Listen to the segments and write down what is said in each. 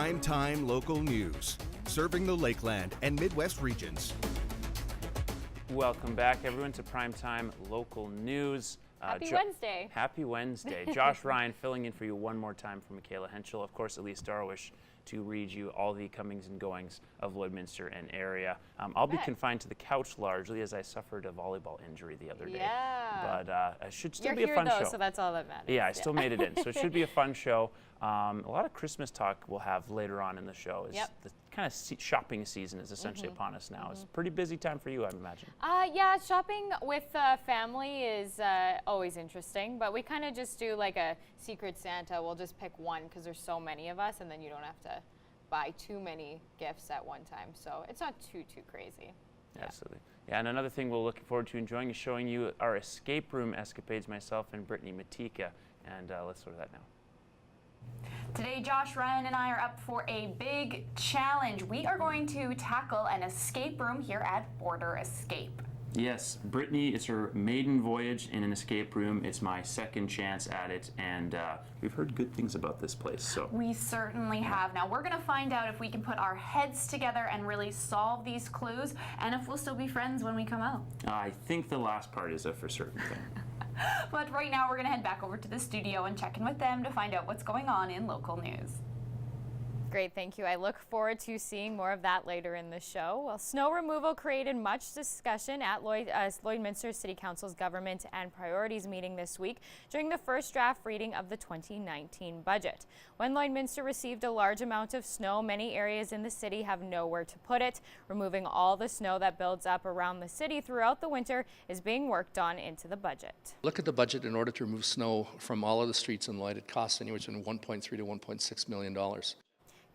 Primetime local news, serving the Lakeland and Midwest regions. Welcome back, everyone, to Primetime Local News. Happy Wednesday. Happy Wednesday. Josh Ryan filling in for you one more time for Michaela Henschel. Of course, Elise Darwish to read you all the comings and goings of Lloydminster and area. I'll be confined to the couch largely as I suffered a volleyball injury the other day. Yeah. But it should still be a fun You're here, though, show. so that's all that matters. Yeah, I still made it in, so it should be a fun show. A lot of Christmas talk we'll have later on in the show. The kind of shopping season is essentially upon us now. It's a pretty busy time for you, I imagine. Yeah, shopping with family is always interesting, but we kind of just do like a Secret Santa. We'll just pick one because there's so many of us, and then you don't have to buy too many gifts at one time. So it's not too crazy. Absolutely. Yeah, and another thing we'll look forward to enjoying is showing you our escape room escapades, myself and Brittany Matika. And let's go to that now. Today, Josh, Ryan, and I are up for a big challenge. We are going to tackle an escape room here at Border Escape. Yes, Brittany, it's her maiden voyage in an escape room. It's my second chance at it, and we've heard good things about this place. So we certainly have. Now, we're going to find out if we can put our heads together and really solve these clues, and if we'll still be friends when we come out. I think the last part is a for certain thing. But right now, we're going to head back over to the studio and check in with them to find out what's going on in local news. Great, thank you. I look forward to seeing more of that later in the show. Well, snow removal created much discussion at Lloydminster City Council's Government and Priorities meeting this week during the first draft reading of the 2019 budget. When Lloydminster received a large amount of snow, many areas in the city have nowhere to put it. Removing all the snow that builds up around the city throughout the winter is being worked on into the budget. Look at the budget. In order to remove snow from all of the streets in Lloyd, it costs anywhere between $1.3 to $1.6 million.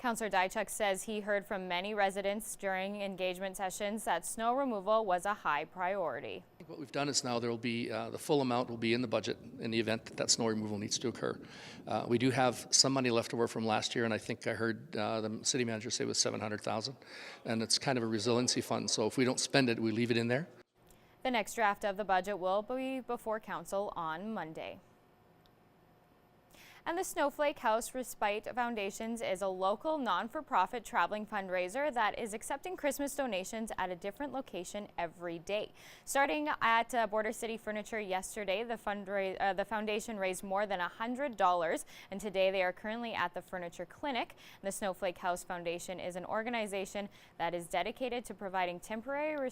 Councillor Dychuk says he heard from many residents during engagement sessions that snow removal was a high priority. I think what we've done is now there will be the full amount will be in the budget in the event that snow removal needs to occur. We do have some money left over from last year, and I think I heard the city manager say it was $700,000, and it's kind of a resiliency fund. So if we don't spend it, we leave it in there. The next draft of the budget will be before council on Monday. And the Snowflake House Respite Foundations is a local non-for-profit traveling fundraiser that is accepting Christmas donations at a different location every day. Starting at Border City Furniture yesterday, the foundation raised more than $100, and today they are currently at the Furniture Clinic. The Snowflake House Foundation is an organization that is dedicated to providing temporary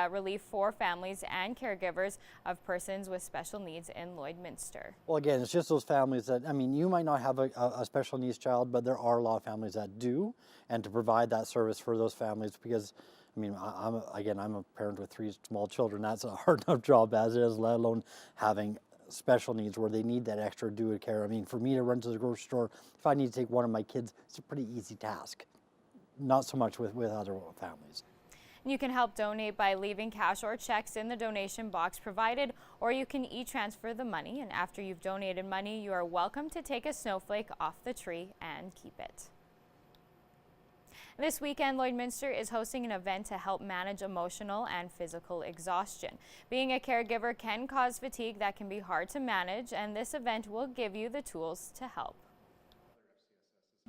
relief for families and caregivers of persons with special needs in Lloydminster. Well, again, it's just those families that, I mean, you might not have a special needs child, but there are a lot of families that do, and to provide that service for those families, because I mean, I'm a parent with 3 small children. That's a hard enough job as it is, let alone having special needs where they need that extra due care. I mean, for me to run to the grocery store, if I need to take one of my kids, it's a pretty easy task. Not so much with other families. You can help donate by leaving cash or checks in the donation box provided, or you can e-transfer the money, and after you've donated money, you are welcome to take a snowflake off the tree and keep it. This weekend, Lloydminster is hosting an event to help manage emotional and physical exhaustion. Being a caregiver can cause fatigue that can be hard to manage, and this event will give you the tools to help.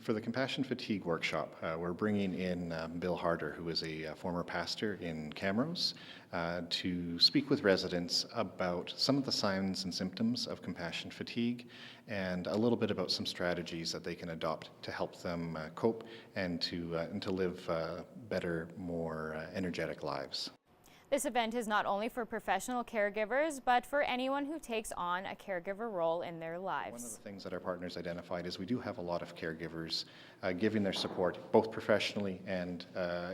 For the Compassion Fatigue Workshop, we're bringing in Bill Harder, who is a former pastor in Camrose, to speak with residents about some of the signs and symptoms of compassion fatigue and a little bit about some strategies that they can adopt to help them cope and to live better, more energetic lives. This event is not only for professional caregivers, but for anyone who takes on a caregiver role in their lives. One of the things that our partners identified is we do have a lot of caregivers giving their support, both professionally and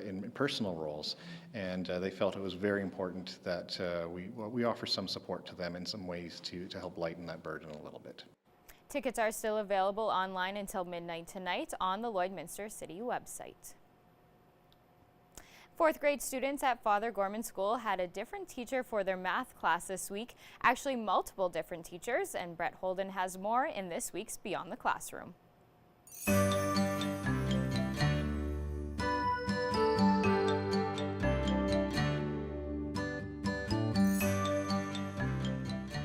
in personal roles, and they felt it was very important that we offer some support to them in some ways to help lighten that burden a little bit. Tickets are still available online until midnight tonight on the Lloydminster City website. 4th grade students at Father Gorman School had a different teacher for their math class this week, actually multiple different teachers, and Brett Holden has more in this week's Beyond the Classroom.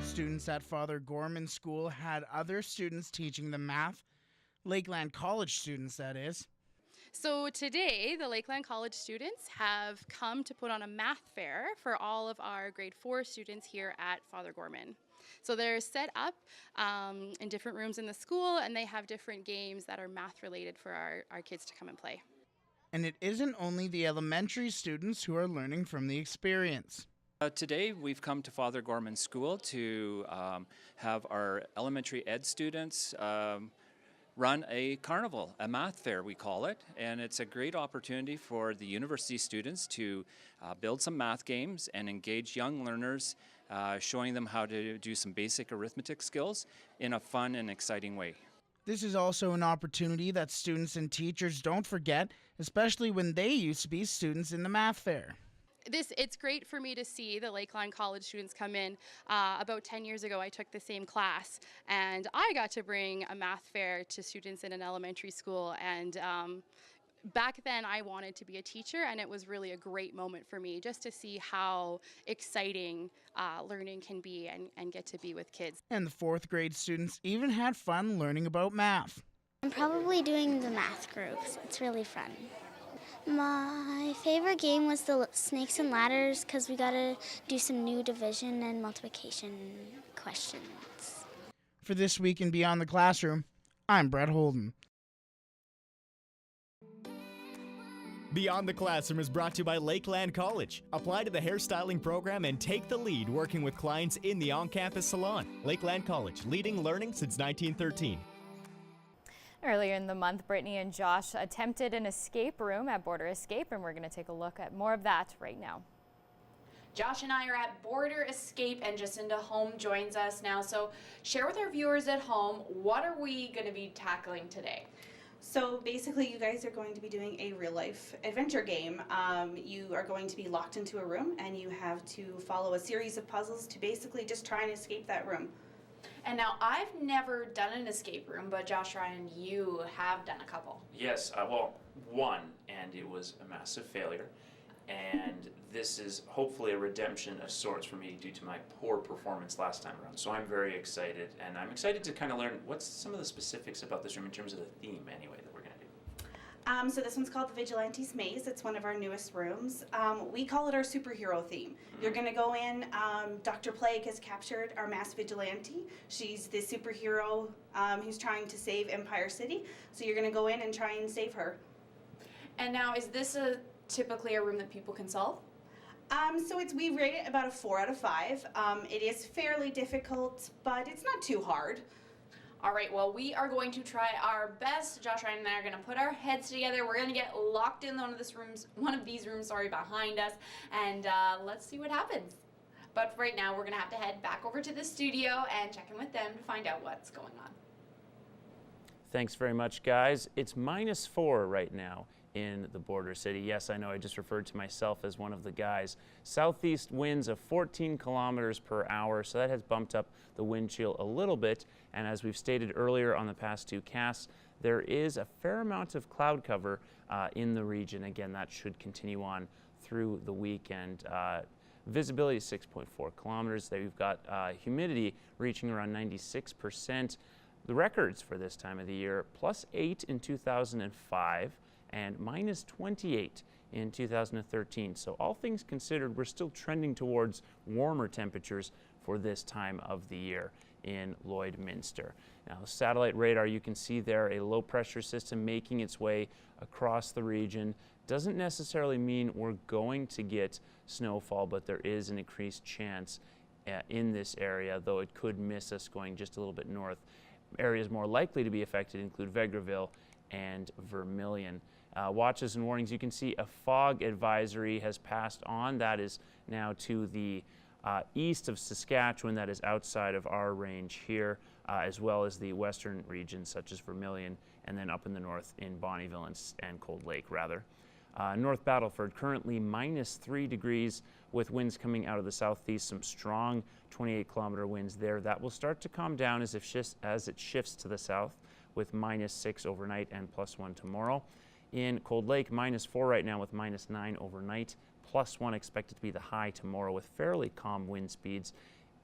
Students at Father Gorman School had other students teaching them math, Lakeland College students that is. So today, the Lakeland College students have come to put on a math fair for all of our grade 4 students here at Father Gorman. So they're set up in different rooms in the school, and they have different games that are math related for our kids to come and play. And it isn't only the elementary students who are learning from the experience. Today we've come to Father Gorman School to have our elementary ed students run a carnival, a math fair we call it, and it's a great opportunity for the university students to build some math games and engage young learners, showing them how to do some basic arithmetic skills in a fun and exciting way. This is also an opportunity that students and teachers don't forget, especially when they used to be students in the math fair. It's great for me to see the Lakeland College students come in. About 10 years ago, I took the same class, and I got to bring a math fair to students in an elementary school. And back then, I wanted to be a teacher, and it was really a great moment for me just to see how exciting learning can be and get to be with kids. And the 4th grade students even had fun learning about math. I'm probably doing the math groups. It's really fun. My favorite game was the snakes and ladders because we got to do some new division and multiplication questions. For This Week in Beyond the Classroom, I'm Brett Holden. Beyond the Classroom is brought to you by Lakeland College. Apply to the hairstyling program and take the lead working with clients in the on-campus salon. Lakeland College, leading learning since 1913. Earlier in the month, Brittany and Josh attempted an escape room at Border Escape, and we're going to take a look at more of that right now. Josh and I are at Border Escape, and Jacinda Home joins us now. So share with our viewers at home, what are we going to be tackling today? So basically you guys are going to be doing a real life adventure game. You are going to be locked into a room and you have to follow a series of puzzles to basically just try and escape that room. And now I've never done an escape room, but Josh Ryan, you have done a couple. Yes, well, one, and it was a massive failure. And this is hopefully a redemption of sorts for me due to my poor performance last time around. So I'm very excited, and I'm excited to kind of learn what's some of the specifics about this room in terms of the theme anyway that we're going to do. So this one's called the Vigilante's Maze. It's one of our newest rooms. We call it our superhero theme. You're going to go in, Dr. Plague has captured our mass vigilante. She's the superhero who's trying to save Empire City. So you're going to go in and try and save her. And now, is this typically a room that people can solve? So we rate it about a 4 out of 5. It is fairly difficult, but it's not too hard. All right, well, we are going to try our best. Josh Ryan and I are going to put our heads together. We're going to get locked in one of these rooms behind us, and let's see what happens. But right now, we're going to have to head back over to the studio and check in with them to find out what's going on. Thanks very much, guys. It's -4 right now in the border city. Yes, I know I just referred to myself as one of the guys. Southeast winds of 14 kilometers per hour, so that has bumped up the wind chill a little bit. And as we've stated earlier on the past two casts, there is a fair amount of cloud cover in the region. Again, that should continue on through the weekend. Visibility is 6.4 kilometers. There you've got humidity reaching around 96%. The records for this time of the year, +8 in 2005 and -28 in 2013. So all things considered, we're still trending towards warmer temperatures for this time of the year in Lloydminster. Now, satellite radar, you can see there a low pressure system making its way across the region. Doesn't necessarily mean we're going to get snowfall, but there is an increased chance in this area, though it could miss us going just a little bit north. Areas more likely to be affected include Vegreville and Vermilion. Watches and warnings, you can see a fog advisory has passed on. That is now to the east of Saskatchewan, that is outside of our range here, as well as the western regions such as Vermilion, and then up in the north in Bonnyville and Cold Lake, rather. North Battleford, currently -3 degrees with winds coming out of the southeast, some strong 28-kilometer winds there. That will start to calm down as it shifts to the south with -6 overnight and +1 tomorrow. In Cold Lake, -4 right now with -9 overnight, +1 expected to be the high tomorrow with fairly calm wind speeds.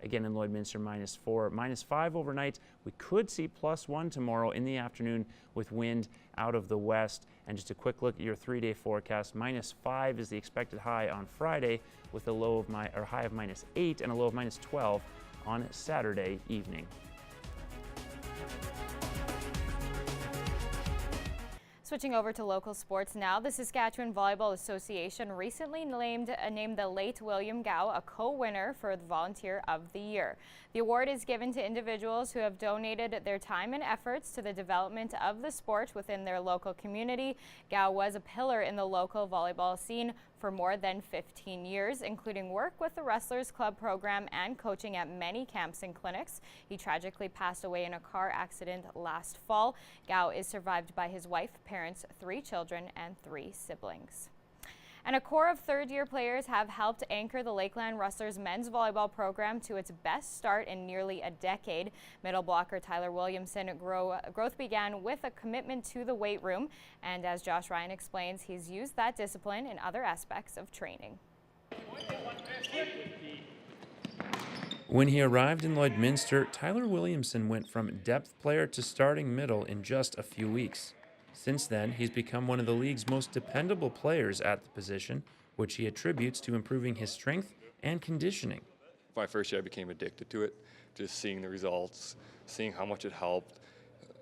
Again in Lloydminster, -4, -5 overnight. We could see +1 tomorrow in the afternoon with wind out of the west. And just a quick look at your 3-day forecast. -5 is the expected high on Friday, with a low of high of -8 and a low of -12 on Saturday evening. Switching over to local sports now, the Saskatchewan Volleyball Association recently named the late William Gow a co-winner for the Volunteer of the Year. The award is given to individuals who have donated their time and efforts to the development of the sport within their local community. Gow was a pillar in the local volleyball scene for more than 15 years, including work with the Wrestlers Club program and coaching at many camps and clinics. He tragically passed away in a car accident last fall. Gow is survived by his wife, parents, 3 children, and 3 siblings. And a core of third-year players have helped anchor the Lakeland Rustlers men's volleyball program to its best start in nearly a decade. Middle blocker Tyler Williamson growth began with a commitment to the weight room, and as Josh Ryan explains, he's used that discipline in other aspects of training. When he arrived in Lloydminster, Tyler Williamson went from depth player to starting middle in just a few weeks. Since then, he's become one of the league's most dependable players at the position, which he attributes to improving his strength and conditioning. My first year, I became addicted to it, just seeing the results, seeing how much it helped,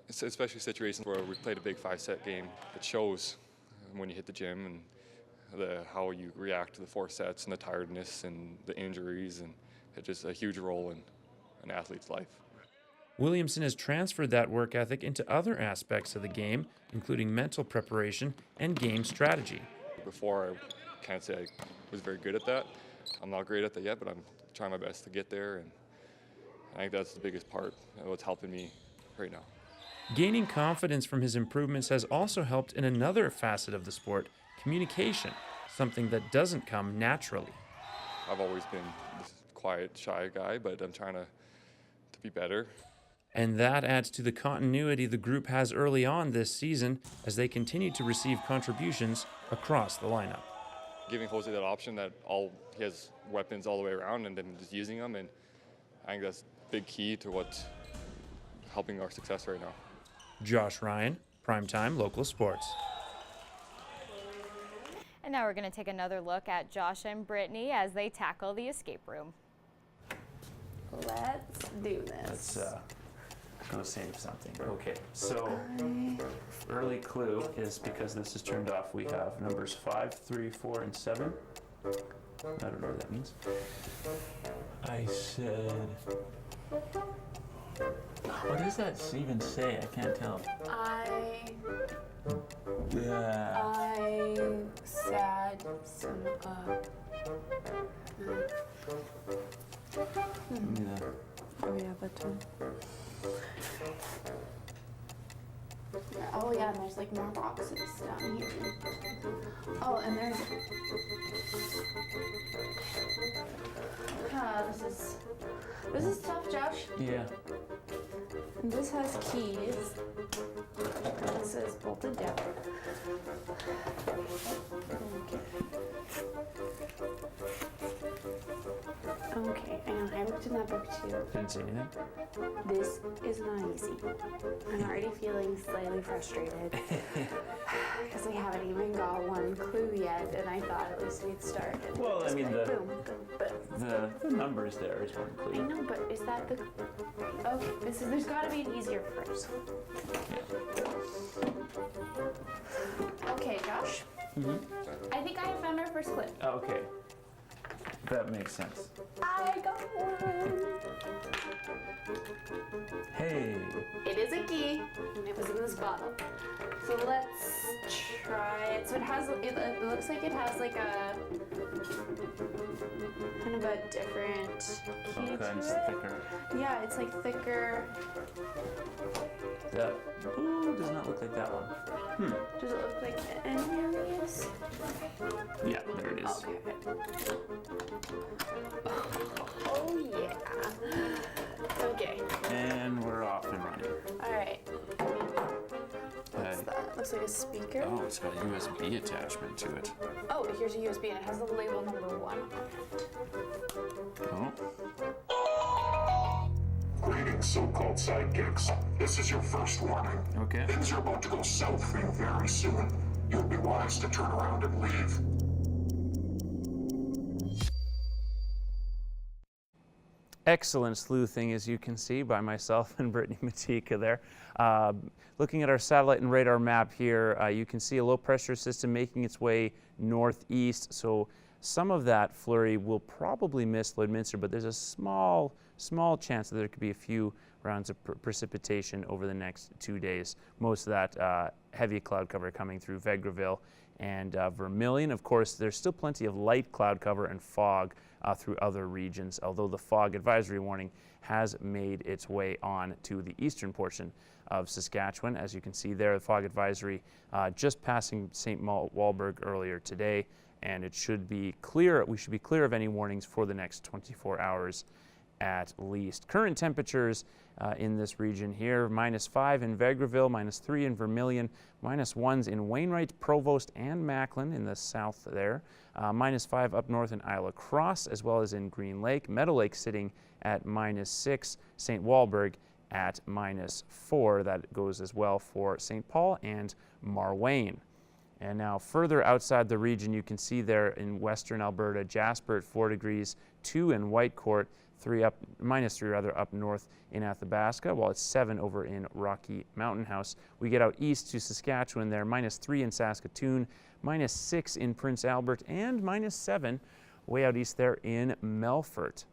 especially situations where we played a big 5-set game. It shows when you hit the gym and how you react to the 4 sets and the tiredness and the injuries, and it's just a huge role in an athlete's life. Williamson has transferred that work ethic into other aspects of the game, including mental preparation and game strategy. Before, I can't say I was very good at that. I'm not great at that yet, but I'm trying my best to get there, and I think that's the biggest part of what's helping me right now. Gaining confidence from his improvements has also helped in another facet of the sport, communication, something that doesn't come naturally. I've always been this quiet, shy guy, but I'm trying to be better. And that adds to the continuity the group has early on this season as they continue to receive contributions across the lineup. Giving Jose that option that he has weapons all the way around and then just using them, and I think that's a big key to what's helping our success right now. Josh Ryan, Primetime Local Sports. And now we're going to take another look at Josh and Brittany as they tackle the escape room. Let's do this. Let's go save something. Okay, so early clue is because this is turned off, we have numbers 5, 3, 4, and 7. I don't know what that means. I said, what does that even say? I can't tell. I said some, Yeah. Oh yeah, but oh yeah, and there's like more boxes down here. Oh, and there's this is tough, Josh. Yeah. And this has keys. And this is bolted down. Okay, and I looked in that book too. Didn't say anything? This is not easy. I'm already feeling slightly frustrated because we haven't even got one clue yet, and I thought at least we'd start. And Well, I mean, boom, boom, but the numbers there is one clue. I know, but is that the? Okay, there's got to be an easier first. Okay, Josh. I think I have found our first clue. Okay. That makes sense. I got one. Hey. It is a key, and it was in this bottle. So let's try it. So it looks like it has like a kind of a different key to It's it. thicker. Yeah, it's like thicker. That does not look like that one. Does it look like any of these? Yeah, there it is. Oh yeah. Okay. And we're off and running. All right. What's that? Looks like a speaker. Oh, it's got a USB attachment to it. Oh, here's a USB, and it has the label number 1 on it. Oh. having so-called sidekicks. This is your first warning. Okay. Things are about to go south for you very soon. You'll be wise to turn around and leave. Excellent sleuthing, as you can see, by myself and Brittany Matika there. Looking at our satellite and radar map here, you can see a low pressure system making its way northeast. So some of that flurry will probably miss Lloydminster, but there's a small chance that there could be a few rounds of precipitation over the next 2 days. Most of that heavy cloud cover coming through Vegreville and Vermilion. Of course, there's still plenty of light cloud cover and fog through other regions, although the fog advisory warning has made its way on to the eastern portion of Saskatchewan. As you can see there, the fog advisory just passing St. Walburg earlier today, and it should be clear. We should be clear of any warnings for the next 24 hours at least. Current temperatures in this region here, -5 in Vegreville, -3 in Vermilion, -1s in Wainwright, Provost, and Macklin in the south there, -5 up north in Isla Crosse, as well as in Green Lake. Meadow Lake sitting at -6, St. Walburg at -4. That goes as well for St. Paul and Marwayne. And now further outside the region, you can see there in western Alberta, Jasper at 4 degrees, 2 in Whitecourt, -3 up north in Athabasca, while it's 7 over in Rocky Mountain House. We get out east to Saskatchewan there, -3 in Saskatoon, -6 in Prince Albert, and -7 way out east there in Melfort.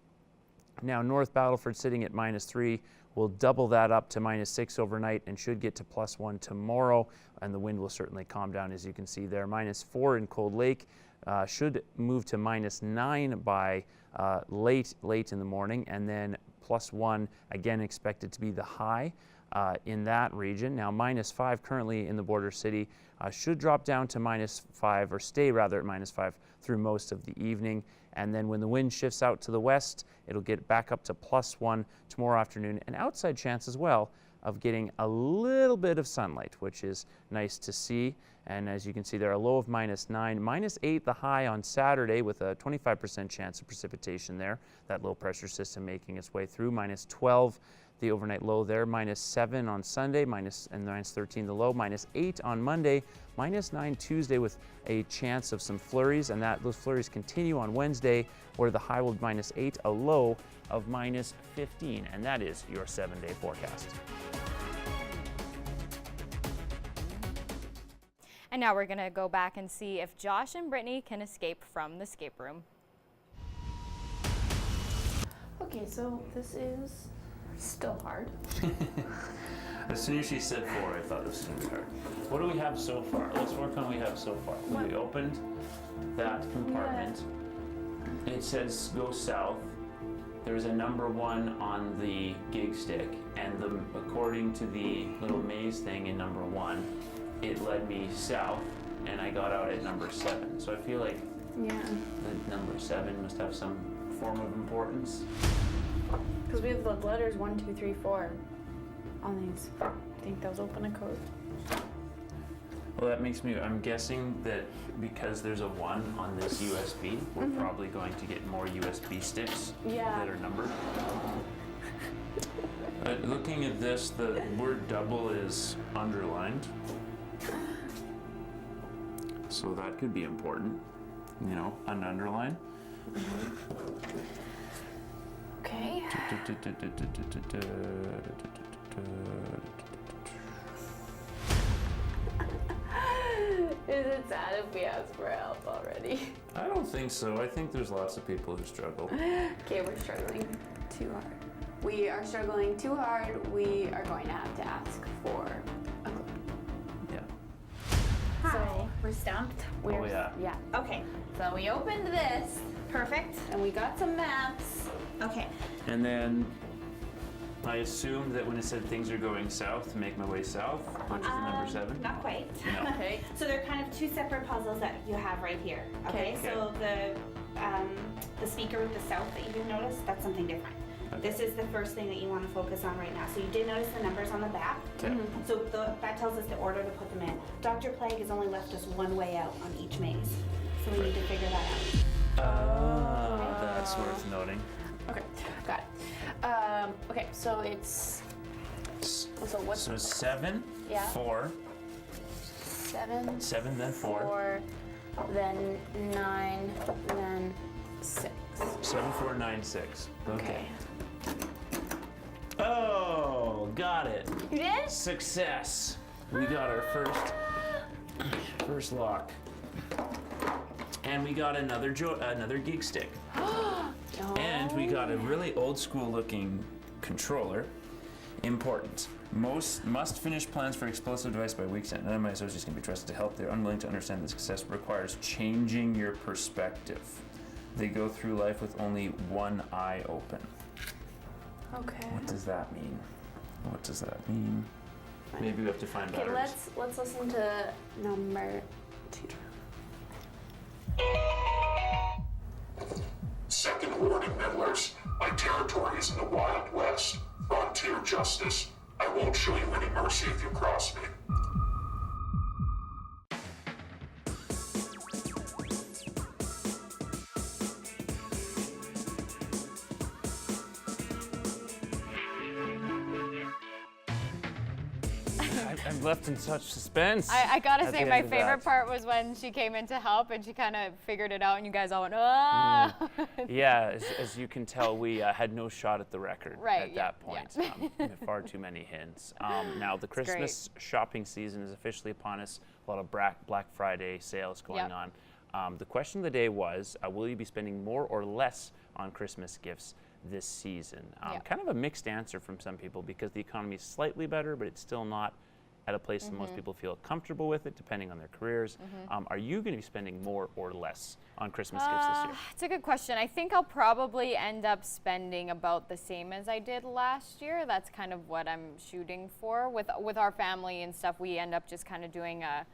Now North Battleford sitting at -3. We'll double that up to -6 overnight and should get to +1 tomorrow, and the wind will certainly calm down, as you can see there. -4 in Cold Lake, should move to -9 by late in the morning, and then +1 again expected to be the high in that region. Now -5 currently in the border city, should drop down to -5, or stay rather at -5 through most of the evening. And then when the wind shifts out to the west, it'll get back up to +1 tomorrow afternoon. An outside chance as well of getting a little bit of sunlight, which is nice to see. And as you can see there, a low of -9, -8 the high on Saturday, with a 25% chance of precipitation there. That low pressure system making its way through. -12 the overnight low there, -7 on Sunday, and -13 the low, -8 on Monday, -9 Tuesday with a chance of some flurries, and those flurries continue on Wednesday, where the high will be -8, a low of -15, and that is your 7-day forecast. And now we're going to go back and see if Josh and Brittany can escape from the escape room. Okay, so this is still hard. As soon as she said 4, I thought this was going to be hard. What do we have so far? Let's work on what we have so far. We opened that compartment. Yeah. It says go south. There's a number 1 on the gig stick, and according to the little maze thing in number 1, it led me south, and I got out at number 7. So I feel like the number 7 must have some form of importance. Because we have the letters 1, 2, 3, 4 on these. I think those open a code. Well, that makes me, I'm guessing that because there's a 1 on this USB, we're probably going to get more USB sticks that are numbered. Looking at this, the word double is underlined. So that could be important, an underline. Okay. Is it sad if we ask for help already? I don't think so. I think there's lots of people who struggle. Okay, we're struggling too hard. We are struggling too hard. We are going to have to ask for a clue. Yeah. So we're stumped. Yeah. Okay. So we opened this. Perfect. And we got some maps. Okay. And then I assumed that when it said things are going south, to make my way south, which is the number 7. Not quite. No. Okay. So they're kind of 2 separate puzzles that you have right here. Okay. So the speaker with the south that you noticed, that's something different. Okay. This is the first thing that you want to focus on right now. So you did notice the numbers on the back. Okay. So that tells us the order to put them in. Dr. Plague has only left us 1 way out on each maze. So we need to figure that out. That's worth noting. Okay, got it. Okay, so it's. So what's. So 7, Yeah. 4. 7. 7, then 4. Then 9, then 6. 7, 4, 9, 6. Okay. Oh, got it. You did? Success. We got our first lock. And we got another gig stick. And we got a really old school looking controller. Important. Most must finish plans for explosive device by week's end. None of my associates can be trusted to help. They're unwilling to understand that success requires changing your perspective. They go through life with only one eye open. Okay. What does that mean? What does that mean? Maybe we have to find Okay, batteries. let's listen to number 2. Second warning, meddlers. My territory is in the Wild West. Frontier justice. I won't show you any mercy if you cross me. I'm left in such suspense. I gotta at say, the my end of favorite that. part was when she came in to help and she kind of figured it out, and you guys all went, ah. Yeah, as you can tell, we had no shot at the record Right, at yeah, that point. yeah. Far too many hints. Now, the Christmas shopping season is officially upon us. A lot of Black Friday sales going Yep. on. The question of the day was, will you be spending more or less on Christmas gifts this season? Yep. Kind of a mixed answer from some people because the economy is slightly better, but it's still not at a place that most people feel comfortable with it, depending on their careers. Are you going to be spending more or less on Christmas gifts this year? It's a good question. I think I'll probably end up spending about the same as I did last year. That's kind of what I'm shooting for. With our family and stuff, we end up just kind of doing a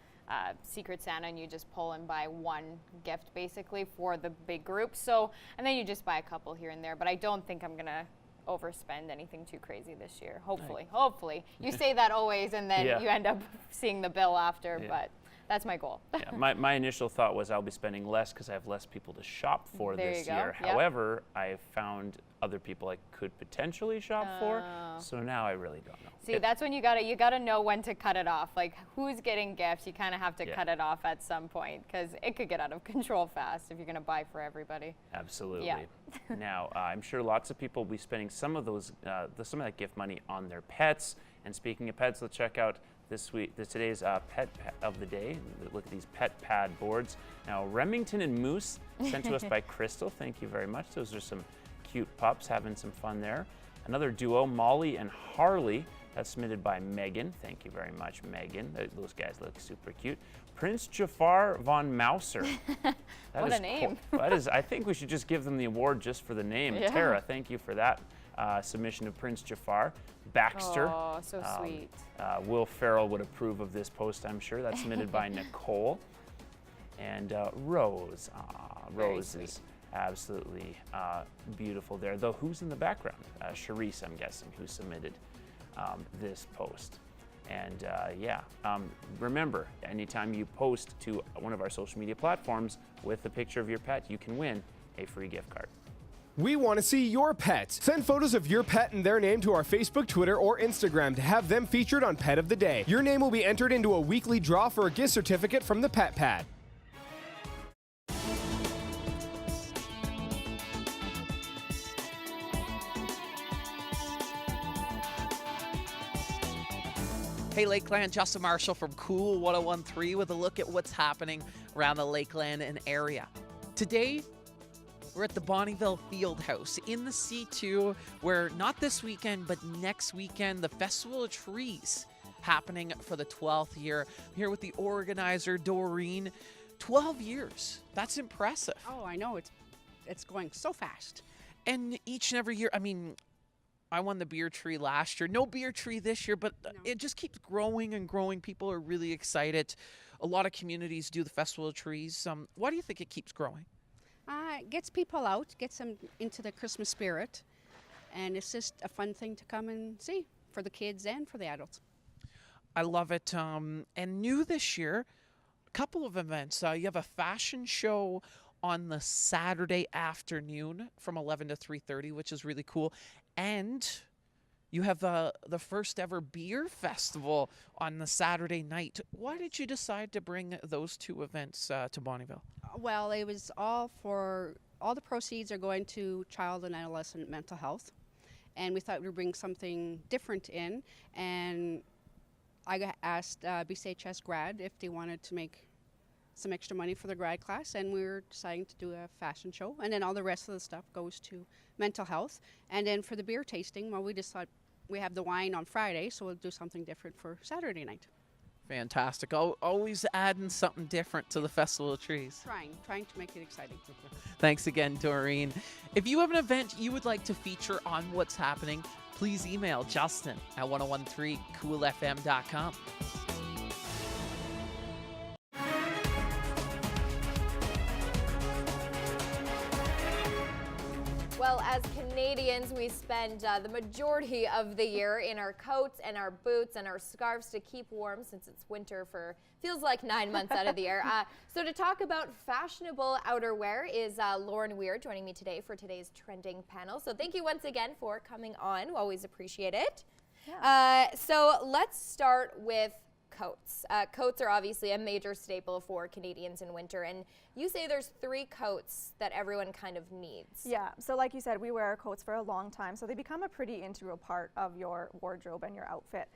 Secret Santa, and you just pull and buy one gift basically for the big group. So, and then you just buy a couple here and there. But I don't think I'm gonna overspend anything too crazy this year. Hopefully. You say that always, and then you end up seeing the bill after, but that's my goal. Yeah, my initial thought was I'll be spending less because I have less people to shop for There this you go. year. Yep. However, I found other people I could potentially shop for, so now I really don't know. See, that's when you gotta know when to cut it off. Like, who's getting gifts? You kind of have to cut it off at some point because it could get out of control fast if you're gonna buy for everybody. Absolutely. Yeah. Now, I'm sure lots of people will be spending some of some of that gift money on their pets. And speaking of pets, let's check out today's pet of the day. Look at these pet pad boards. Now, Remington and Moose, sent to us by Crystal. Thank you very much. Those are some cute pups having some fun there. Another duo, Molly and Harley. That's submitted by Megan. Thank you very much, Megan. Those guys look super cute. Prince Jafar von Mauser. What a name. That is, I think we should just give them the award just for the name. Yeah. Tara, thank you for that submission of Prince Jafar. Baxter. Oh, so sweet. Will Farrell would approve of this post, I'm sure. That's submitted by Nicole. And Rose. Rose is absolutely beautiful there. Though, who's in the background? Charisse, I'm guessing, who submitted this post. And remember, anytime you post to one of our social media platforms with a picture of your pet, you can win a free gift card. We want to see your pet. Send photos of your pet and their name to our Facebook, Twitter, or Instagram to have them featured on Pet of the Day. Your name will be entered into a weekly draw for a gift certificate from the Pet Pad. Hey Lakeland, Justin Marshall from Cool 1013 with a look at what's happening around the Lakeland and area. Today, we're at the Bonnieville Fieldhouse in the C2, where not this weekend, but next weekend, the Festival of Trees happening for the 12th year. I'm here with the organizer, Doreen. 12 years. That's impressive. Oh, I know. It's going so fast. And each and every year, I mean, I won the beer tree last year. No beer tree this year, but it just keeps growing and growing. People are really excited. A lot of communities do the Festival of Trees. Why do you think it keeps growing? It gets people out, gets them into the Christmas spirit, and it's just a fun thing to come and see for the kids and for the adults. I love it. And new this year, a couple of events. You have a fashion show on the Saturday afternoon from 11 to 3:30, which is really cool. And you have the first ever beer festival on the Saturday night. Why did you decide to bring those two events to Bonnyville? Well, it was all the proceeds are going to child and adolescent mental health. And we thought we'd bring something different in. And I asked BCHS grad if they wanted to make some extra money for the grad class, and we're deciding to do a fashion show. And then all the rest of the stuff goes to mental health. And then for the beer tasting, well, we just thought we have the wine on Friday, so we'll do something different for Saturday night. Fantastic. Always adding something different to the Festival of Trees. Trying to make it exciting. Thanks again, Doreen. If you have an event you would like to feature on What's Happening, please email Justin at 1013coolfm.com. Well, as Canadians, we spend the majority of the year in our coats and our boots and our scarves to keep warm, since it's winter for feels like 9 months out of the year. So to talk about fashionable outerwear is Lauren Weir joining me today for today's trending panel. So thank you once again for coming on. We always appreciate it. Yeah. So let's start with coats. Coats are obviously a major staple for Canadians in winter, and you say there's 3 coats that everyone kind of needs. Yeah, so like you said, we wear our coats for a long time, so they become a pretty integral part of your wardrobe and your outfit.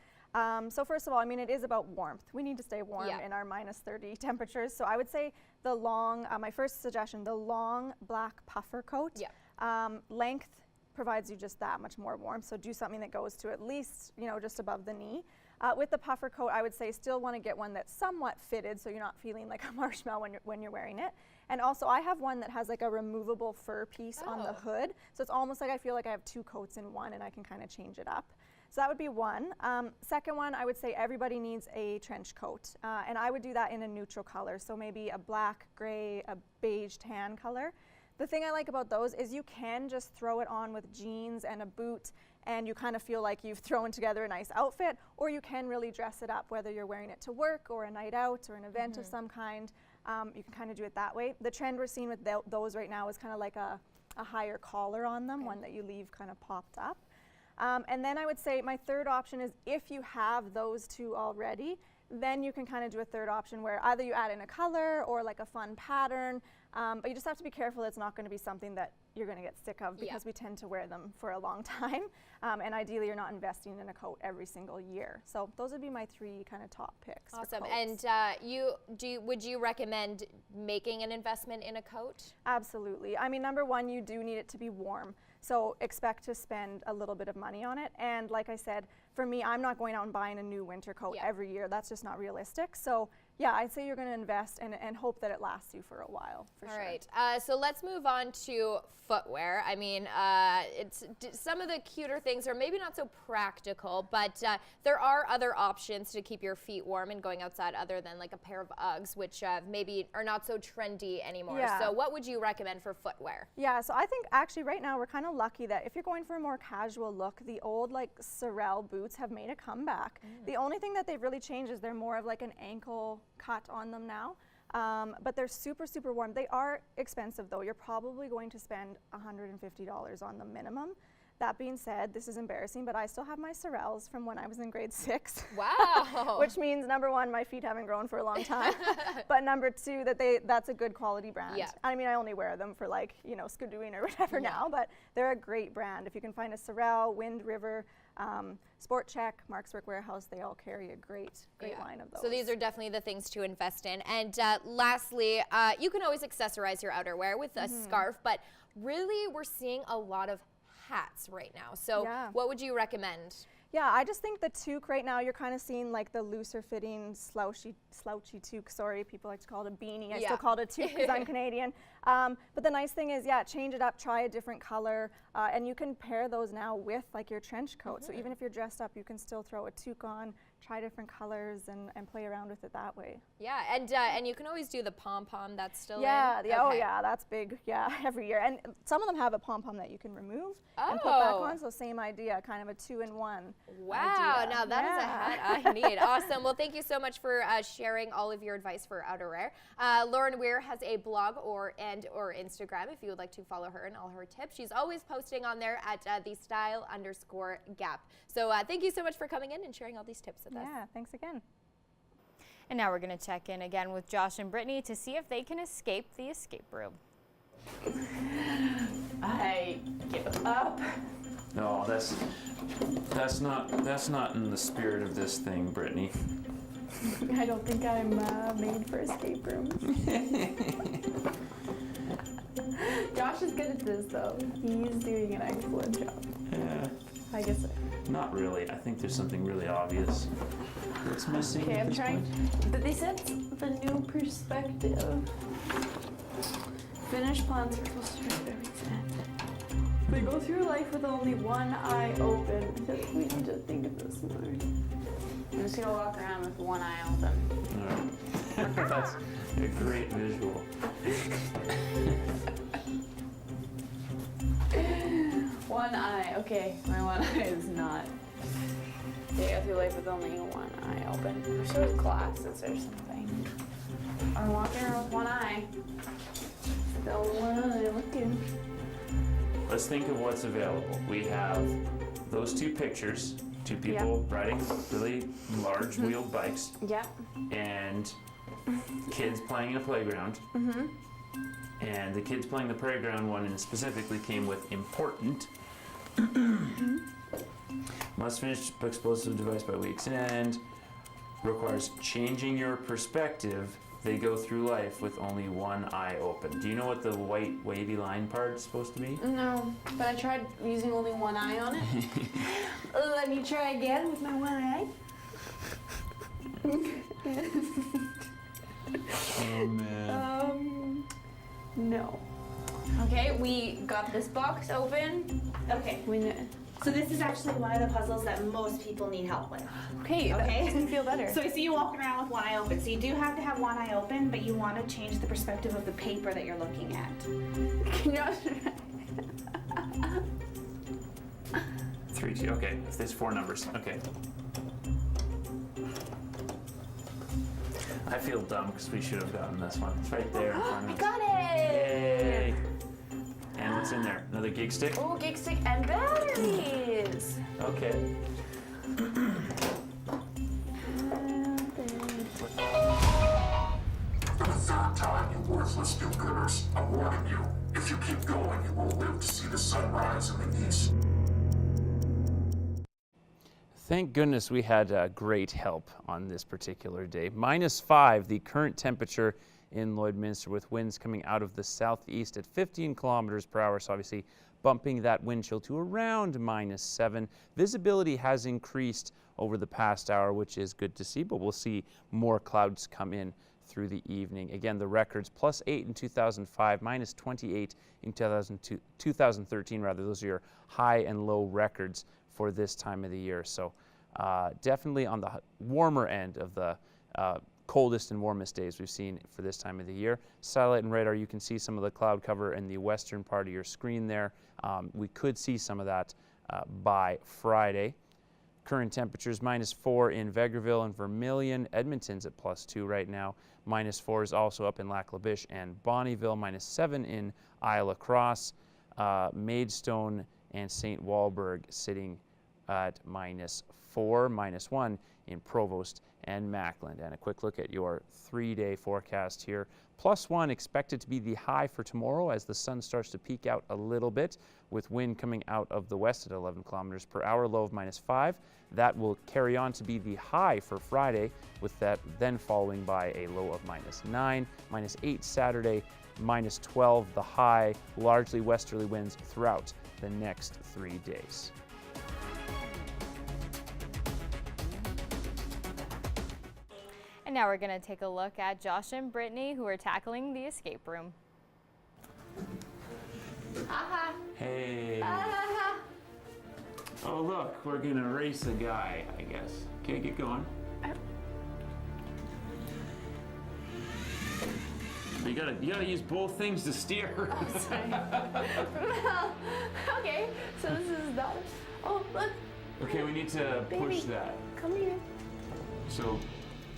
So first of all, I mean, it is about warmth. We need to stay warm in our -30 temperatures. So I would say the long, my first suggestion, the long black puffer coat. Length provides you just that much more warmth. So do something that goes to at least, just above the knee. With the puffer coat, I would say still want to get one that's somewhat fitted, so you're not feeling like a marshmallow when you're wearing it. And also, I have one that has like a removable fur piece on the hood, so it's almost like I feel like I have 2 coats in one, and I can kind of change it up. So that would be one. Second one, I would say everybody needs a trench coat, and I would do that in a neutral color, so maybe a black, gray, a beige tan color. The thing I like about those is you can just throw it on with jeans and a boot, and you kind of feel like you've thrown together a nice outfit, or you can really dress it up, whether you're wearing it to work or a night out or an event of some kind. You can kind of do it that way. The trend we're seeing with those right now is kind of like a higher collar on them, one that you leave kind of popped up. And then I would say my third option is, if you have those 2 already, then you can kind of do a third option where either you add in a color or like a fun pattern, but you just have to be careful it's not going to be something that you're going to get sick of, because we tend to wear them for a long time, and ideally you're not investing in a coat every single year. So those would be my 3 kind of top picks. Awesome. And would you recommend making an investment in a coat? Absolutely. I mean, number one, you do need it to be warm. So expect to spend a little bit of money on it. And like I said, for me, I'm not going out and buying a new winter coat every year. That's just not realistic. So yeah, I'd say you're going to invest and hope that it lasts you for a while, for sure. All right. So let's move on to footwear. I mean, some of the cuter things are maybe not so practical, but there are other options to keep your feet warm and going outside other than like a pair of Uggs, which maybe are not so trendy anymore. Yeah. So what would you recommend for footwear? Yeah, so I think actually right now we're kind of lucky that if you're going for a more casual look, the old like Sorel boots have made a comeback. The only thing that they've really changed is they're more of like an ankle cut on them now. But they're super, super warm. They are expensive though. You're probably going to spend $150 on them minimum. That being said, this is embarrassing, but I still have my Sorels from when I was in grade 6. Wow. Which means, number one, my feet haven't grown for a long time. But number two, that's a good quality brand. Yeah. I mean, I only wear them for like, skidooing or whatever now, but they're a great brand. If you can find a Sorel, Wind River, Sport Check, Mark's Work Warehouse, they all carry a great line of those. So these are definitely the things to invest in. And lastly, you can always accessorize your outerwear with a scarf, but really we're seeing a lot of hats right now. So what would you recommend? Yeah, I just think the toque right now, you're kind of seeing like the looser fitting slouchy toque. Sorry, people like to call it a beanie. I still call it a toque because I'm Canadian. But the nice thing is, change it up, try a different color, and you can pair those now with like your trench coat. So even if you're dressed up, you can still throw a toque on, try different colors and play around with it that way. Yeah, and you can always do the pom-pom that's still yeah, in. Yeah, oh Okay. yeah, that's big. Yeah, every year. And some of them have a pom-pom that you can remove and put back Oh. on, so same idea, kind of a 2-in-1 Wow, idea. now that is a hat I need. Awesome. Well, thank you so much for sharing all of your advice for outerwear. Lauren Weir has a blog or Instagram if you would like to follow her and all her tips. She's always posting on there at @thestyle_gap. So thank you so much for coming in and sharing all these tips with us. Yeah, thanks again. And now we're going to check in again with Josh and Brittany to see if they can escape the escape room. I give up. No, that's not in the spirit of this thing, Brittany. I don't think I'm made for escape rooms. Josh is good at this, though. He's doing an excellent job. Yeah. I guess so. Not really. I think there's something really obvious that's missing. Okay, at I'm this trying. point. But they said the new perspective. Finished plans are supposed to be everything. They go through life with only one eye open. I feel like we need to think of this more. I'm just gonna walk around with one eye open. All right. That's a great visual. One eye. Okay, my one eye is not. They go through life with only one eye open. There's sort of glasses or something. I'm walking around with one eye. Still one eye looking. Let's think of what's available. We have those two pictures, two people riding really large wheeled bikes, Yep. and kids playing in a playground. Mm-hmm. And the kids playing the playground one and specifically came with important. Must finish explosive device by week's end. Requires changing your perspective. They go through life with only one eye open. Do you know what the white wavy line part is supposed to be? No, but I tried using only one eye on it. Let me try again with my one eye. Oh man. No. Okay, we got this box open. Okay. So this is actually one of the puzzles that most people need help with. Okay, that makes me feel better. So I see you walking around with one eye open. So you do have to have one eye open, but you want to change the perspective of the paper that you're looking at. Three, two. Okay, there's 4 numbers. Okay. I feel dumb because we should have gotten this one. It's right there in front of us. Got it! Yay! And what's in there? Another gig stick? Oh, gig stick and batteries. Okay. For the 3rd time, you worthless do-gooders. I'm warning you. If you keep going, you won't live to see the sunrise in the east. Thank goodness we had great help on this particular day. -5, the current temperature in Lloydminster, with winds coming out of the southeast at 15 kilometers per hour. So obviously bumping that wind chill to around -7. Visibility has increased over the past hour, which is good to see, but we'll see more clouds come in through the evening. Again, the records +8 in 2005, -28 in 2013 rather. Those are your high and low records for this time of the year. So definitely on the warmer end of the coldest and warmest days we've seen for this time of the year. Satellite and radar, you can see some of the cloud cover in the western part of your screen there. We could see some of that by Friday. Current temperatures -4 in Vegreville and Vermilion. Edmonton's at +2 right now. -4 is also up in Lac La Biche and Bonnyville. -7 in Isle La Crosse. Maidstone and St. Walburg sitting at -4, -1 in Provost and Mackland. And a quick look at your 3-day forecast here. +1 expected to be the high for tomorrow as the sun starts to peek out a little bit, with wind coming out of the west at 11 kilometers per hour, low of -5. That will carry on to be the high for Friday, with that then following by a low of -9, -8 Saturday, -12 the high, largely westerly winds throughout the next 3 days. And now we're going to take a look at Josh and Brittany, who are tackling the escape room. Hey. Oh look, we're gonna race a guy, I guess. Okay, get going. You gotta use both things to steer. Oh, sorry. Well, okay, so this is that. Oh, look. Okay, we need to push that. Come here. So,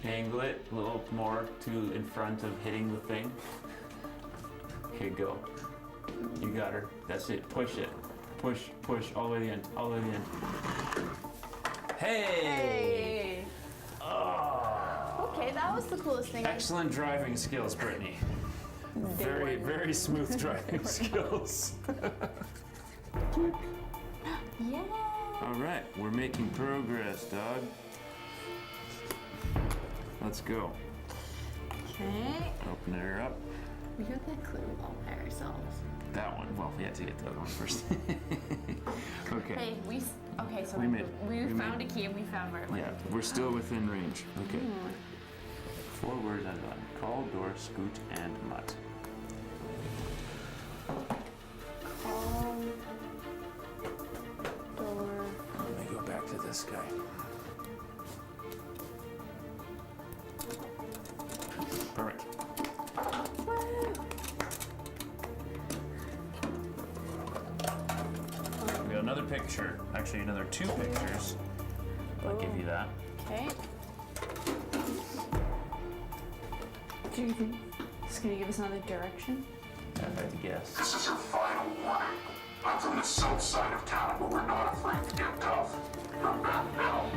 angle it a little more to in front of hitting the thing. Okay, go. You got her. That's it. Push it. Push, push, all the way to the end. All the way to the end. Hey! Hey! Oh. Okay, that was the coolest thing. Excellent driving skills, Brittany. Very, very smooth driving skills. Yeah. All right, we're making progress, dog. Let's go. Okay. Open her up. We got that clue all by ourselves. That one. Well, we had to get the other one first. Okay. Hey, okay, so We we made- found a key and we found our Yeah, we're still within range. Okay. 4 words undone. Call, door, scoot, and mutt. Call, door. Let me go back to this guy. Perfect. We got another picture. Actually, another 2 pictures. I'll give you that. Okay. Do you think it's gonna give us another direction? If I had to guess. This is your final warning. I'm from the south side of town, but we're not afraid to get tough. Come back now.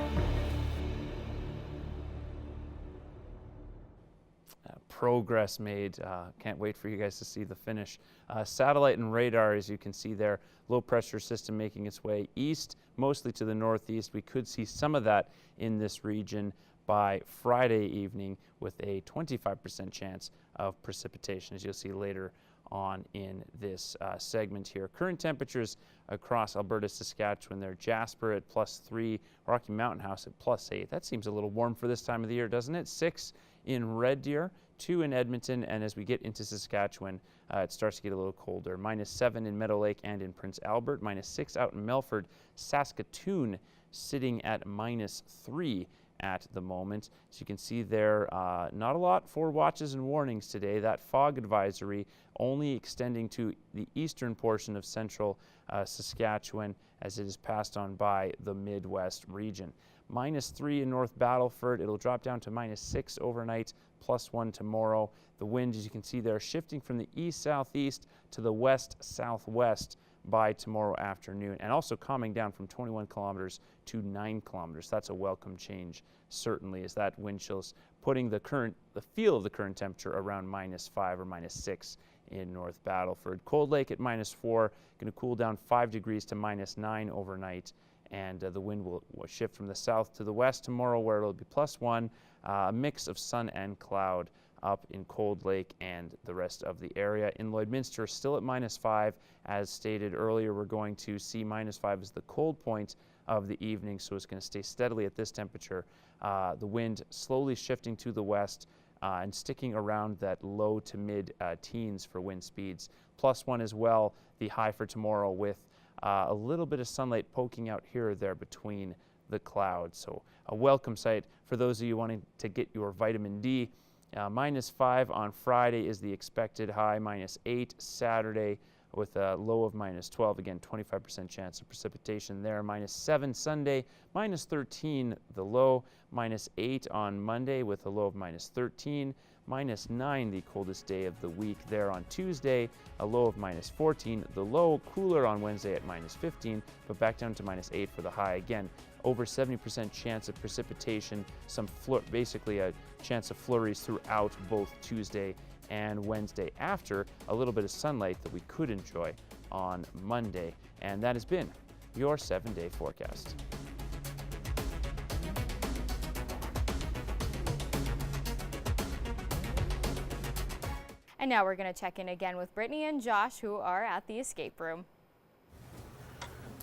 Progress made. Can't wait for you guys to see the finish. Satellite and radar, as you can see there, low pressure system making its way east, mostly to the northeast. We could see some of that in this region by Friday evening with a 25% chance of precipitation, as you'll see later on in this segment here. Current temperatures across Alberta, Saskatchewan, they're Jasper at +3, Rocky Mountain House at +8. That seems a little warm for this time of the year, doesn't it? 6 in Red Deer, 2 in Edmonton, and as we get into Saskatchewan, it starts to get a little colder. -7 in Meadow Lake and in Prince Albert, -6 out in Melford. Saskatoon sitting at -3 at the moment. So you can see there, not a lot for watches and warnings today. That fog advisory only extending to the eastern portion of central Saskatchewan as it is passed on by the Midwest region. -3 in North Battleford. It'll drop down to -6 overnight, +1 tomorrow. The wind, as you can see there, shifting from the east-southeast to the west-southwest by tomorrow afternoon, and also calming down from 21 kilometers to 9 kilometers. That's a welcome change, certainly, as that wind chill's putting the feel of the current temperature around -5 or -6 in North Battleford. Cold Lake at -4, going to cool down 5 degrees to -9 overnight, and the wind will shift from the south to the west tomorrow, where it'll be +1, a mix of sun and cloud up in Cold Lake and the rest of the area. In Lloydminster, still at -5. As stated earlier, we're going to see -5 as the cold point of the evening, so it's going to stay steadily at this temperature. The wind slowly shifting to the west and sticking around that low to mid teens for wind speeds. +1 as well, the high for tomorrow, with a little bit of sunlight poking out here or there between the clouds. So a welcome sight for those of you wanting to get your vitamin D. -5 on Friday is the expected high, -8 Saturday with a low of -12. Again, 25% chance of precipitation there. -7 Sunday, -13 the low, -8 on Monday with a low of -13. -9 the coldest day of the week there on Tuesday, a low of -14. The low cooler on Wednesday at -15, but back down to -8 for the high. Again, over 70% chance of precipitation, basically a chance of flurries throughout both Tuesday and Wednesday, after a little bit of sunlight that we could enjoy on Monday. And that has been your 7-day forecast. And now we're going to check in again with Brittany and Josh, who are at the escape room.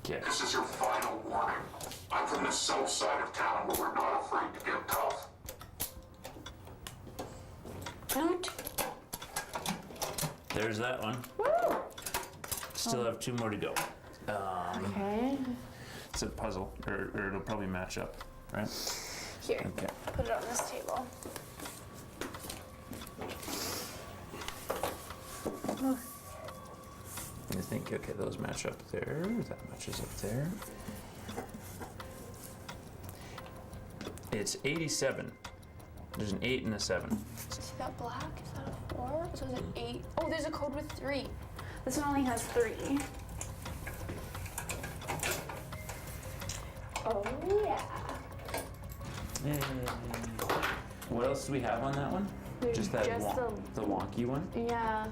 This is your final warning. I'm from the south side of town, but we're not afraid to get tough. There's that one. Woo! Still have 2 more to go. Okay. It's a puzzle, or it'll probably match up, right? Here, Okay. put it on this table. I think, okay, those match up there. That matches up there. It's 87. There's an 8 and a 7. See that black? Is that a 4? So is it 8? Oh, there's a code with 3. This one only has 3. Oh, yeah. What else do we have on that one? There's Just that just the wonky one? Yeah.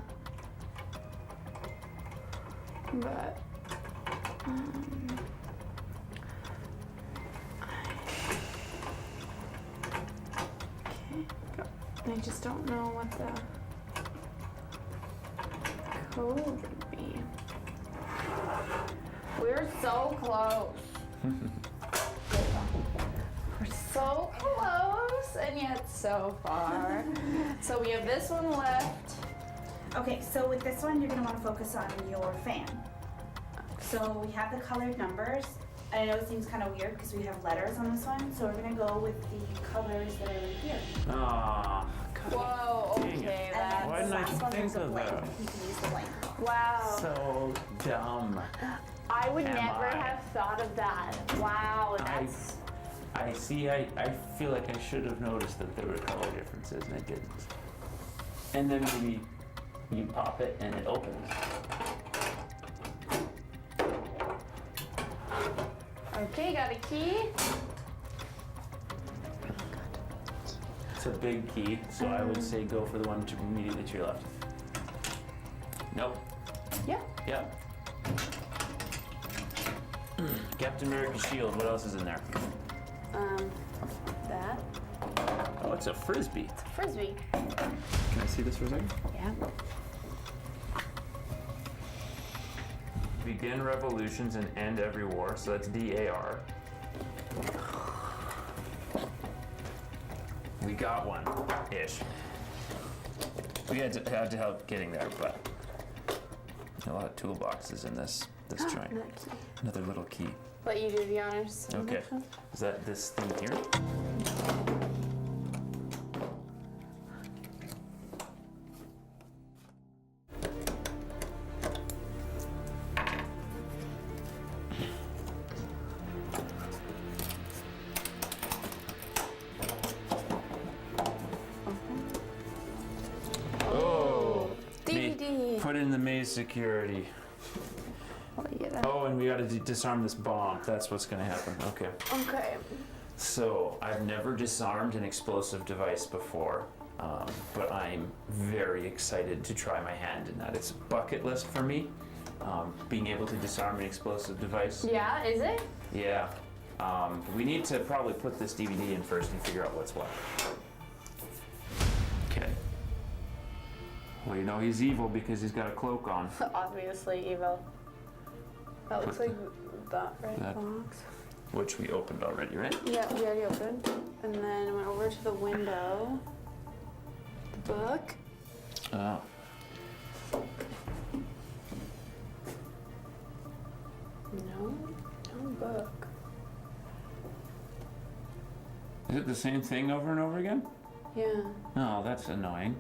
But, okay. I just don't know what the code would be. We're so close. We're so close, and yet so far. So we have this one left. Okay, so with this one, you're going to want to focus on your fan. So we have the colored numbers. I know it seems kind of weird because we have letters on this one, so we're going to go with the colors that are right here. Ah. Whoa, okay. And Why then didn't the I last one think is a of blank. that? You can use the blank. Wow. So dumb. I would Am never I? have thought of that. Wow, that's... I see, I feel like I should have noticed that there were color differences, and I didn't. And then maybe you pop it and it opens. Okay, got a key. It's a big key, so I would say go for the one immediately to your left. Nope. Yeah. Yep. Captain America's shield, what else is in there? That. Oh, it's a frisbee. It's a frisbee. Can I see this for a second? Yeah. Begin revolutions and end every war, so that's DAR. We got one, ish. We had to help getting there, but a lot of toolboxes in this joint. Another little key. Let you do the honors. Okay. Is that this thing here? Oh, DVD. Put in the maze security. Oh, and we got to disarm this bomb. That's what's going to happen. Okay. Okay. So, I've never disarmed an explosive device before, but I'm very excited to try my hand in that. It's a bucket list for me, being able to disarm an explosive device. Yeah, is it? Yeah. We need to probably put this DVD in first and figure out what's what. Okay. Well, you know he's evil because he's got a cloak on. Obviously evil. That looks like that red that- box. Which we opened already, right? Yeah, we already opened. And then I went over to the window. The book. Oh. No book. Is it the same thing over and over again? Yeah. Oh, that's annoying.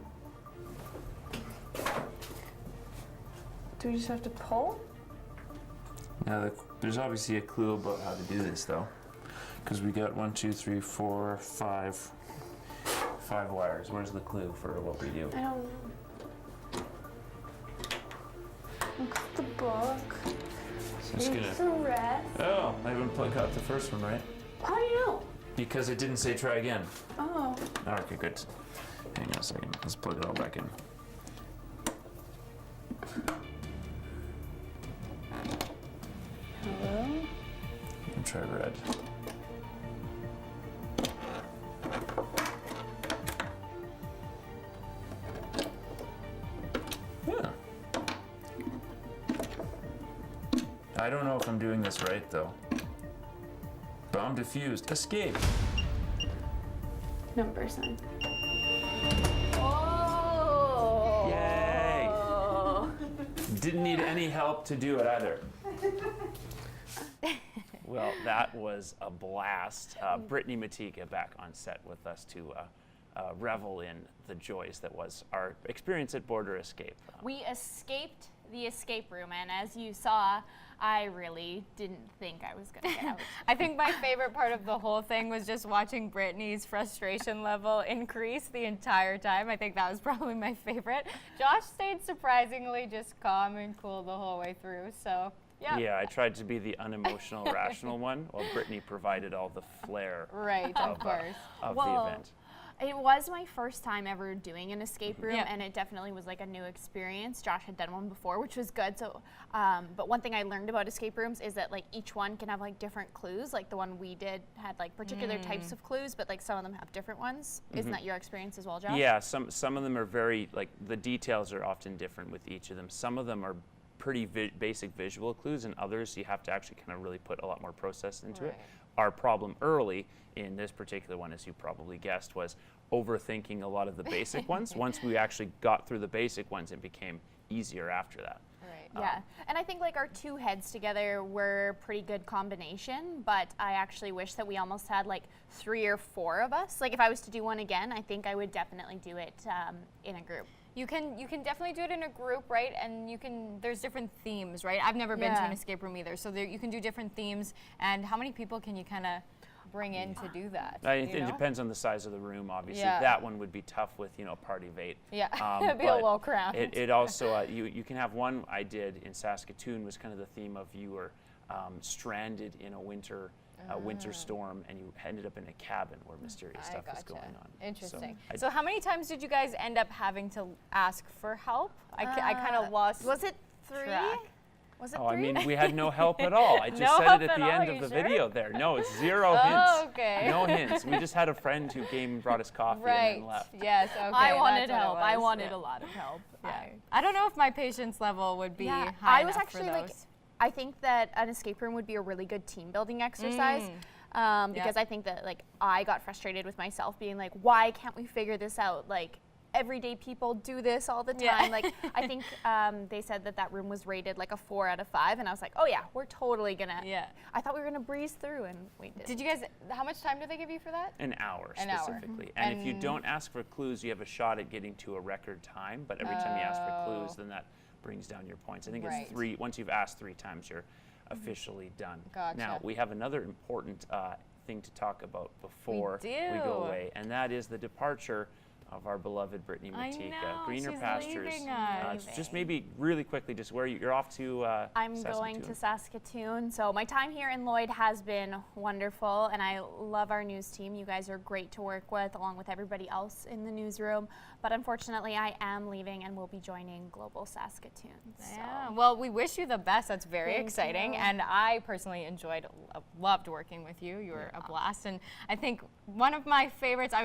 Do we just have to pull? Now, there's obviously a clue about how to do this, though. Because we got 1, 2, 3, 4, 5 wires. Where's the clue for what we do? I don't know. Look at the book. Just Need gonna- some rest. Oh, I haven't plugged out the first one, right? How do you know? Because it didn't say try again. Oh. Okay, good. Hang on a second. Let's plug it all back in. Hello? And try red. Yeah. I don't know if I'm doing this right, though. Bomb defused. Escape. Number sign. Oh! Yay! Didn't need any help to do it either. Well, that was a blast. Brittany Matika back on set with us to revel in the joys that was our experience at Border Escape. We escaped the escape room, and as you saw, I really didn't think I was going to get out. I think my favorite part of the whole thing was just watching Brittany's frustration level increase the entire time. I think that was probably my favorite. Josh stayed surprisingly just calm and cool the whole way through, so yeah. Yeah, I tried to be the unemotional, rational one, while Brittany provided all the flair right, of course. Of the event. It was my first time ever doing an escape room, Yeah. and it definitely was like a new experience. Josh had done one before, which was good. So, but one thing I learned about escape rooms is that like each one can have like different clues. Like the one we did had like particular types of clues, but like some of them have different ones. Isn't that your experience as well, Josh? Yeah, some of them are very, like, the details are often different with each of them. Some of them are pretty basic visual clues, and others you have to actually kind of really put a lot more process into it. Our problem early in this particular one, as you probably guessed, was overthinking a lot of the basic ones. Once we actually got through the basic ones, it became easier after that. Yeah, and I think like our two heads together were a pretty good combination, but I actually wish that we almost had like 3 or 4 of us. Like if I was to do one again, I think I would definitely do it in a group. You can definitely do it in a group, right? And there's different themes, right? I've never been to an escape room either, so you can do different themes. And how many people can you kind of bring in to do that? It depends on the size of the room, obviously. Yeah. That one would be tough with, a party of 8. Yeah, it'd be a little crowded. It also, you can have one I did in Saskatoon was kind of the theme of you were stranded in a winter storm, and you ended up in a cabin where mysterious stuff was going on. Interesting. So how many times did you guys end up having to ask for help? I kind of lost. Was it 3? track. Was it 3? Oh, I mean, we had no help at all. I just said it at the end of the video there. No, it's 0 hints. Okay. No hints. We just had a friend who came and brought us coffee and then left. Yes, okay. I wanted that's help. what it I was. wanted a lot of help. Yeah. I don't know if my patience level would be high I was enough actually for like, those. I think that an escape room would be a really good team building exercise. Because I think that like I got frustrated with myself being like, why can't we figure this out? Like everyday people do this all the time. Yeah. Like I think they said that room was rated like a 4 out of 5, and I was like, oh yeah, we're totally gonna. Yeah. I thought we were gonna breeze through, and we did. Did you guys? How much time did they give you for that? An hour An hour. specifically. And if you don't ask for clues, you have a shot at getting to a record time. But every time you ask for clues, then that brings down your points. I think it's 3. Once you've asked 3 times, you're officially done. Gotcha. Now we have another important thing to talk about before we go away, and that is the departure of our beloved Brittany Matika. Greener she's Pastures. leaving us. Just maybe really quickly, just where you're off to. I'm Saskatoon. going to Saskatoon. So my time here in Lloyd has been wonderful, and I love our news team. You guys are great to work with, along with everybody else in the newsroom. But unfortunately, I am leaving and will be joining Global Saskatoon. Yeah. Well, we wish you the best. That's very Thank exciting, you. and I personally loved working with you. You were a blast, and I think one of my favorites.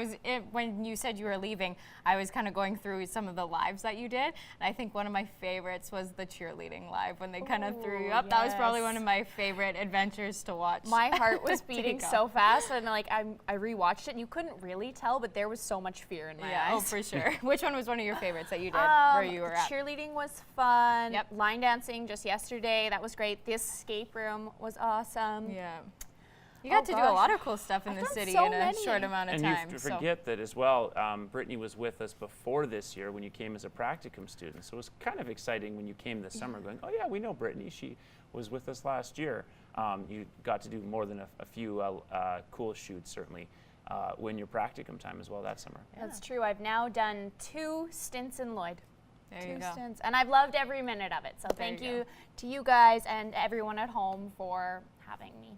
When you said you were leaving, I was kind of going through some of the lives that you did, and I think one of my favorites was the cheerleading live when they kind of threw you up. That was probably one of my favorite adventures to watch. My heart was beating so fast, and like I rewatched it, and you couldn't really tell, but there was so much fear in my eyes. Oh, for sure. Which one was one of your favorites that you did? Where you were at? Cheerleading was fun. Yep. Line dancing just yesterday. That was great. The escape room was awesome. Yeah. You got to do a lot of cool stuff in the city in a short amount of time. And you forget that as well, Brittany was with us before this year when you came as a practicum student. So it was kind of exciting when you came this summer going, oh yeah, we know Brittany. She was with us last year. You got to do more than a few cool shoots, certainly. When your practicum time as well that summer. That's true. I've now done 2 stints in Lloyd. There you 2 go. stints. And I've loved every minute of it. So thank you to you guys and everyone at home for having me.